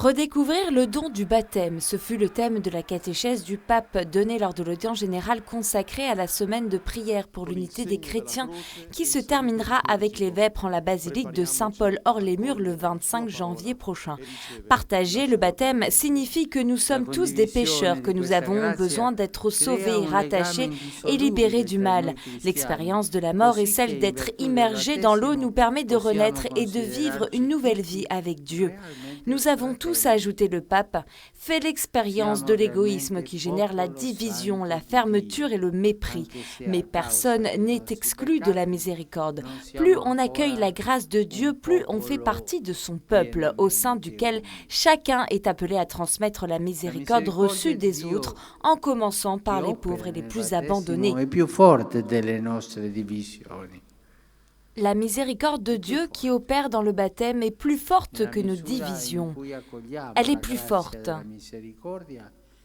Redécouvrir le don du baptême, ce fut le thème de la catéchèse du pape donnée lors de l'audience générale consacrée à la semaine de prière pour l'unité des chrétiens qui se terminera avec les vêpres en la basilique de Saint-Paul-hors-les-Murs le 25 janvier prochain. Partager le baptême signifie que nous sommes tous des pécheurs, que nous avons besoin d'être sauvés, rattachés et libérés du mal. L'expérience de la mort et celle d'être immergés dans l'eau nous permet de renaître et de vivre une nouvelle vie avec Dieu. Nous avons tous, a ajouté le pape, fait l'expérience de l'égoïsme qui génère la division, la fermeture et le mépris. Mais personne n'est exclu de la miséricorde. Plus on accueille la grâce de Dieu, plus on fait partie de son peuple, au sein duquel chacun est appelé à transmettre la miséricorde reçue des autres, en commençant par les pauvres et les plus abandonnés. La miséricorde de Dieu qui opère dans le baptême est plus forte que nos divisions. Elle est plus forte.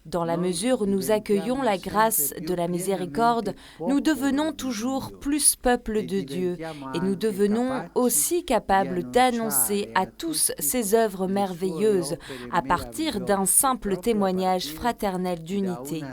Dans la mesure où nous accueillons la grâce de la miséricorde, nous devenons toujours plus peuple de Dieu et nous devenons aussi capables d'annoncer à tous ces œuvres merveilleuses à partir d'un simple témoignage fraternel d'unité.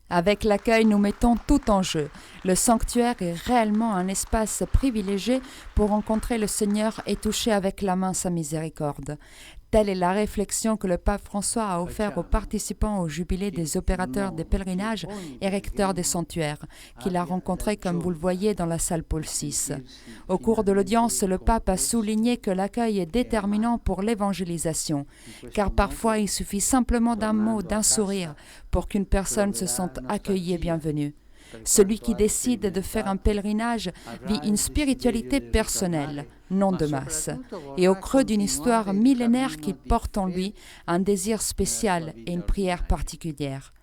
Avec l'accueil, nous mettons tout en jeu. Le sanctuaire est réellement un espace privilégié pour rencontrer le Seigneur et toucher avec la main sa miséricorde. Telle est la réflexion que le pape François a offert aux participants au jubilé des opérateurs des pèlerinages et recteurs des sanctuaires, qu'il a rencontrés, comme vous le voyez, dans la salle Paul VI. Au cours de l'audience, le pape a souligné que l'accueil est déterminant pour l'évangélisation, car parfois il suffit simplement d'un mot, d'un sourire, pour qu'une personne se sente accueillie et bienvenue. Celui qui décide de faire un pèlerinage vit une spiritualité personnelle, non de masse, et au creux d'une histoire millénaire qui porte en lui un désir spécial et une prière particulière.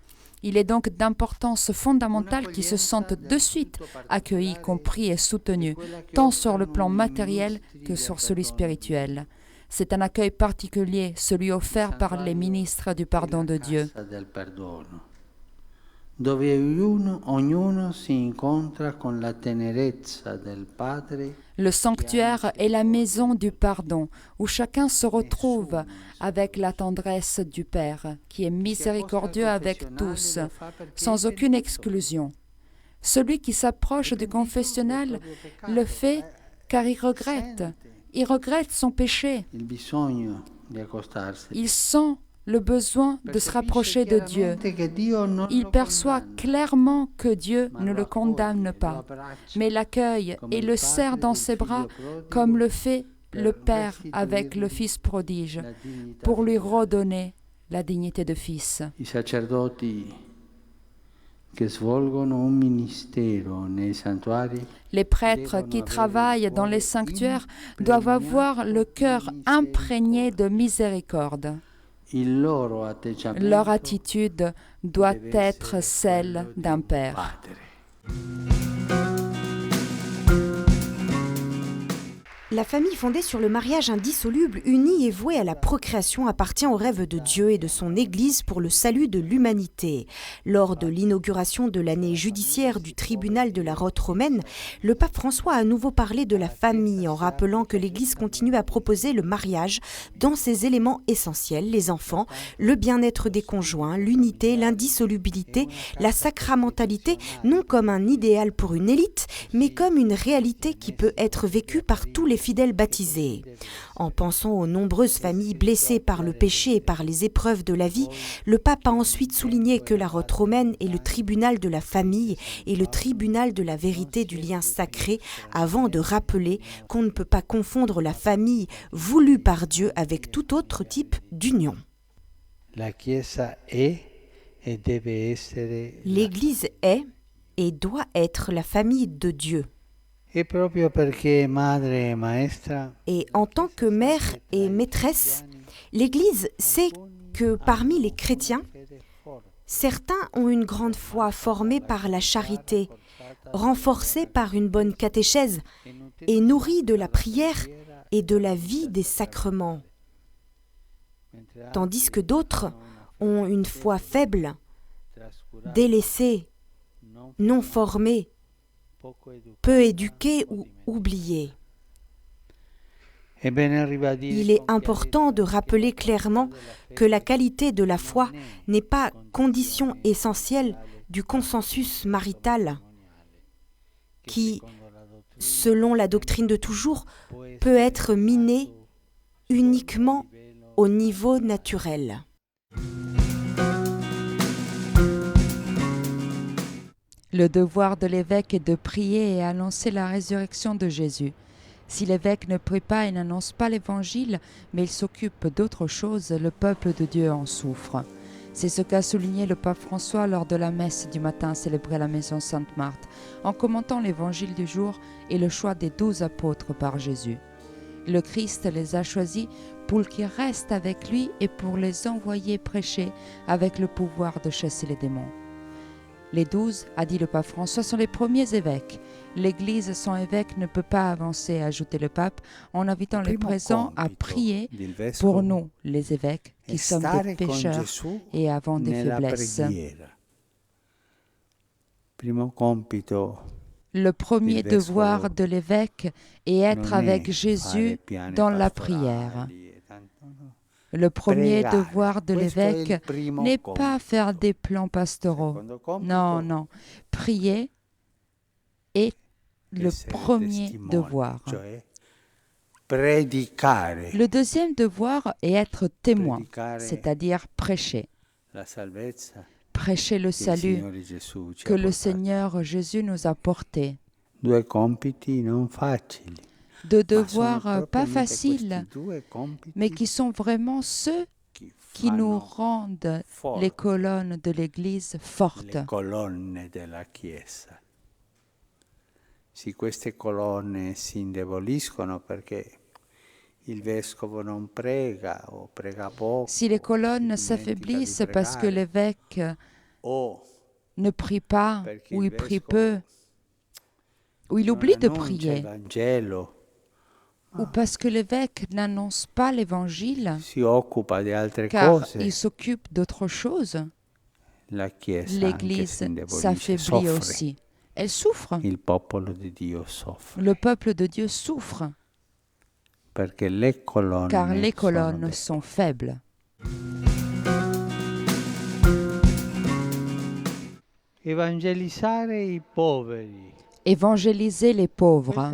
Il est donc d'importance fondamentale qu'ils se sentent de suite accueillis, compris et soutenus, tant sur le plan matériel que sur celui spirituel. C'est un accueil particulier, celui offert par les ministres du pardon de Dieu. Dove ognuno si incontra con la tenerezza del Padre. Le sanctuaire est la maison du pardon, où chacun se retrouve avec la tendresse du Père, qui est miséricordieux avec tous, sans aucune exclusion. Celui qui s'approche du confessionnal le fait car il regrette son péché. Il sent le besoin de se rapprocher de Dieu. Il perçoit clairement que Dieu ne le condamne pas, mais l'accueille et le serre dans ses bras comme le fait le Père avec le Fils prodige, pour lui redonner la dignité de fils. Les prêtres qui travaillent dans les sanctuaires doivent avoir le cœur imprégné de miséricorde. Leur attitude doit être celle d'un père. La famille fondée sur le mariage indissoluble, unie et vouée à la procréation appartient au rêve de Dieu et de son Église pour le salut de l'humanité. Lors de l'inauguration de l'année judiciaire du tribunal de la Rote romaine, le pape François a à nouveau parlé de la famille en rappelant que l'Église continue à proposer le mariage dans ses éléments essentiels, les enfants, le bien-être des conjoints, l'unité, l'indissolubilité, la sacramentalité, non comme un idéal pour une élite, mais comme une réalité qui peut être vécue par tous les fidèles baptisés. En pensant aux nombreuses familles blessées par le péché et par les épreuves de la vie, le pape a ensuite souligné que la Rote romaine est le tribunal de la famille et le tribunal de la vérité du lien sacré, avant de rappeler qu'on ne peut pas confondre la famille voulue par Dieu avec tout autre type d'union. L'Église est et doit être la famille de Dieu. Et en tant que mère et maîtresse, l'Église sait que parmi les chrétiens, certains ont une grande foi formée par la charité, renforcée par une bonne catéchèse et nourrie de la prière et de la vie des sacrements, tandis que d'autres ont une foi faible, délaissés, non formés, peu éduqués ou oubliés. Il est important de rappeler clairement que la qualité de la foi n'est pas condition essentielle du consensus marital qui, selon la doctrine de toujours, peut être miné uniquement au niveau naturel. Le devoir de l'évêque est de prier et annoncer la résurrection de Jésus. Si l'évêque ne prie pas et n'annonce pas l'évangile, mais il s'occupe d'autre chose, le peuple de Dieu en souffre. C'est ce qu'a souligné le pape François lors de la messe du matin célébrée à la maison Sainte-Marthe, en commentant l'évangile du jour et le choix des 12 apôtres par Jésus. Le Christ les a choisis pour qu'ils restent avec lui et pour les envoyer prêcher avec le pouvoir de chasser les démons. Les 12, a dit le pape François, sont les premiers évêques. L'Église sans évêque ne peut pas avancer, a ajouté le pape, en invitant les présents à prier pour nous, les évêques, qui sommes des pécheurs et avons des faiblesses. Le premier devoir de l'évêque est être avec Jésus dans la prière. Le premier devoir de l'évêque n'est pas faire des plans pastoraux. Non, non. Prier est le premier devoir. Le deuxième devoir est être témoin, c'est-à-dire prêcher. Prêcher le salut que le Seigneur Jésus nous a porté. Deux devoirs pas faciles, mais qui sont vraiment ceux qui nous rendent les colonnes de l'Église fortes. Si queste colonne si indeboliscono perché il vescovo non prega o prega poco, si les colonnes s'affaiblissent parce que l'évêque ne prie pas, ou il prie peu, ou il oublie de prier, ou parce que l'évêque n'annonce pas l'évangile, car il s'occupe d'autre chose, l'Église s'affaiblit aussi. Elle souffre. Le peuple de Dieu souffre, car les colonnes sont faibles. Évangéliser les pauvres.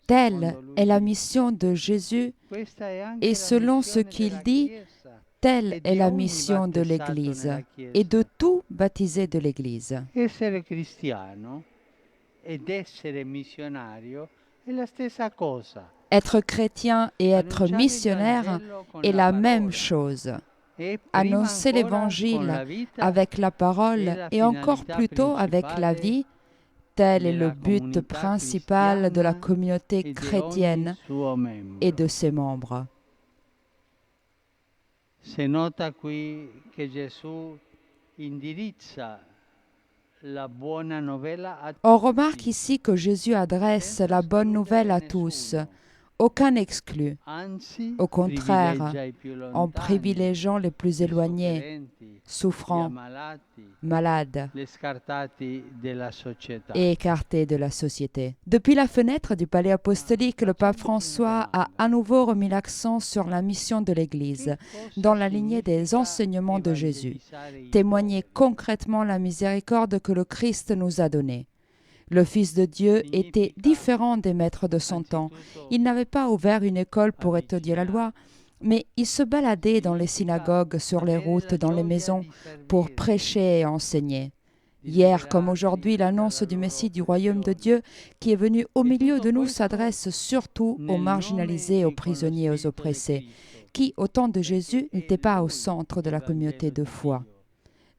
Telle est la mission de Jésus, et selon ce qu'il dit, telle est la mission de l'Église et de tout baptisé de l'Église. Être chrétien et être missionnaire est la même chose. Annoncer l'Évangile avec la parole et encore plus tôt avec la vie, tel est le but principal de la communauté chrétienne et de ses membres. On remarque ici que Jésus adresse la bonne nouvelle à tous, aucun exclu. Au contraire, en privilégiant les plus éloignés, souffrants, malades et écartés de la société. Depuis la fenêtre du palais apostolique, le pape François a à nouveau remis l'accent sur la mission de l'Église, dans la lignée des enseignements de Jésus. Témoigner concrètement la miséricorde que le Christ nous a donnée. Le Fils de Dieu était différent des maîtres de son temps. Il n'avait pas ouvert une école pour étudier la loi, mais il se baladait dans les synagogues, sur les routes, dans les maisons, pour prêcher et enseigner. Hier comme aujourd'hui, l'annonce du Messie du royaume de Dieu qui est venu au milieu de nous s'adresse surtout aux marginalisés, aux prisonniers, aux oppressés, qui, au temps de Jésus, n'étaient pas au centre de la communauté de foi.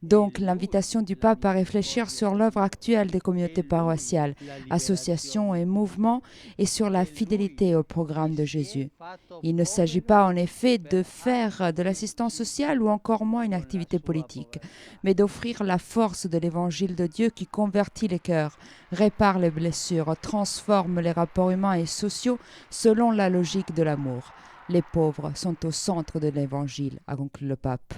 Donc, l'invitation du pape à réfléchir sur l'œuvre actuelle des communautés paroissiales, associations et mouvements et sur la fidélité au programme de Jésus. Il ne s'agit pas en effet de faire de l'assistance sociale ou encore moins une activité politique, mais d'offrir la force de l'évangile de Dieu qui convertit les cœurs, répare les blessures, transforme les rapports humains et sociaux selon la logique de l'amour. Les pauvres sont au centre de l'évangile, a conclu le pape.